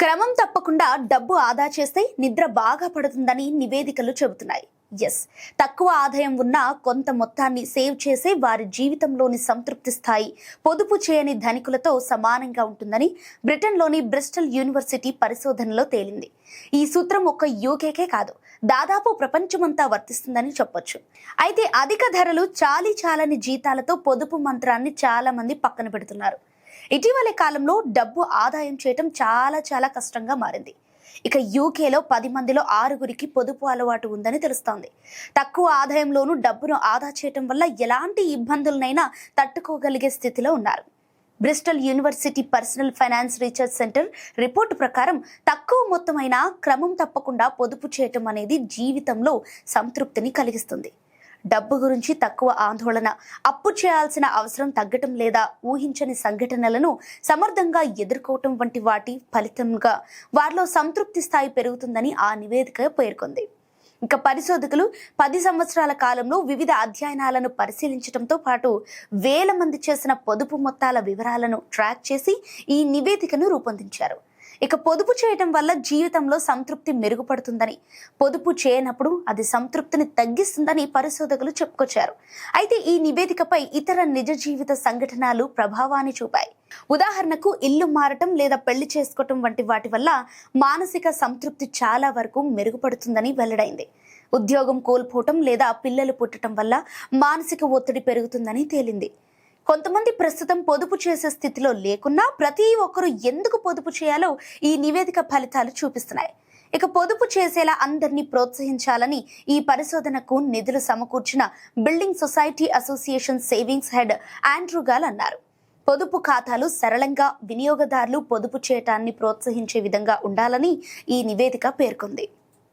క్రమం తప్పకుండా డబ్బు ఆదా చేస్తే నిద్ర బాగా పడుతుందని నివేదికలు చెబుతున్నాయి. ఎస్, తక్కువ ఆదాయం ఉన్న కొంత మొత్తాన్ని సేవ్ చేసే వారి జీవితంలోని సంతృప్తి స్థాయి పొదుపు చేయని ధనికులతో సమానంగా ఉంటుందని బ్రిటన్లోని బ్రిస్టల్ యూనివర్సిటీ పరిశోధనలో తేలింది. ఈ సూత్రం ఒక్క యూకేకే కాదు, దాదాపు ప్రపంచమంతా వర్తిస్తుందని చెప్పొచ్చు. అయితే అధిక ధరలు, చాలని జీతాలతో పొదుపు మంత్రాన్ని చాలా మంది పక్కన పెడుతున్నారు. ఇటీవలి కాలంలో డబ్బు ఆదాయం చేయటం చాలా కష్టంగా మారింది. ఇక యూకేలో 10 మందిలో 6గురికి పొదుపు అలవాటు ఉందని తెలుస్తోంది. తక్కువ ఆదాయంలోనూ డబ్బును ఆదా చేయటం వల్ల ఎలాంటి ఇబ్బందులనైనా తట్టుకోగలిగే స్థితిలో ఉన్నారు. Bristol university personal finance research centre report ప్రకారం తక్కువ మొత్తమైనా క్రమం తప్పకుండా పొదుపు చేయటం అనేది జీవితంలో సంతృప్తిని కలిగిస్తుంది. డబ్బు గురించి తక్కువ ఆందోళన, అప్పు చేయాల్సిన అవసరం తగ్గటం లేదా ఊహించని సంఘటనలను సమర్థంగా ఎదుర్కోవటం వంటి వాటి ఫలితంగా వారిలో సంతృప్తి స్థాయి పెరుగుతుందని ఆ నివేదిక పేర్కొంది. ఇక పరిశోధకులు 10 సంవత్సరాల కాలంలో వివిధ అధ్యయనాలను పరిశీలించడంతో పాటు వేల మంది చేసిన పొదుపు మొత్తాల వివరాలను ట్రాక్ చేసి ఈ నివేదికను రూపొందించారు. ఇక పొదుపు చేయటం వల్ల జీవితంలో సంతృప్తి మెరుగుపడుతుందని, పొదుపు చేయనప్పుడు అది సంతృప్తిని తగ్గిస్తుందని పరిశోధకులు చెప్పుకొచ్చారు. అయితే ఈ నివేదికపై ఇతర నిజ జీవిత సంఘటనలు ప్రభావాన్ని చూపాయి. ఉదాహరణకు ఇల్లు మారటం లేదా పెళ్లి చేసుకోవటం వంటి వాటి వల్ల మానసిక సంతృప్తి చాలా వరకు మెరుగుపడుతుందని వెల్లడైంది. ఉద్యోగం కోల్పోవటం లేదా పిల్లలు పుట్టడం వల్ల మానసిక ఒత్తిడి పెరుగుతుందని తేలింది. కొంతమంది ప్రస్తుతం పొదుపు చేసే స్థితిలో లేకున్నా ప్రతి ఒక్కరూ ఎందుకు పొదుపు చేయాలో ఈ నివేదిక ఫలితాలు చూపిస్తున్నాయి. ఇక పొదుపు చేసేలా అందరినీ ప్రోత్సహించాలని ఈ పరిశోధనకు నిధులు సమకూర్చిన building society association savings head Andrew Gall అన్నారు. పొదుపు ఖాతాలు సరళంగా వినియోగదారులు పొదుపు చేయటాన్ని ప్రోత్సహించే విధంగా ఉండాలని ఈ నివేదిక పేర్కొంది.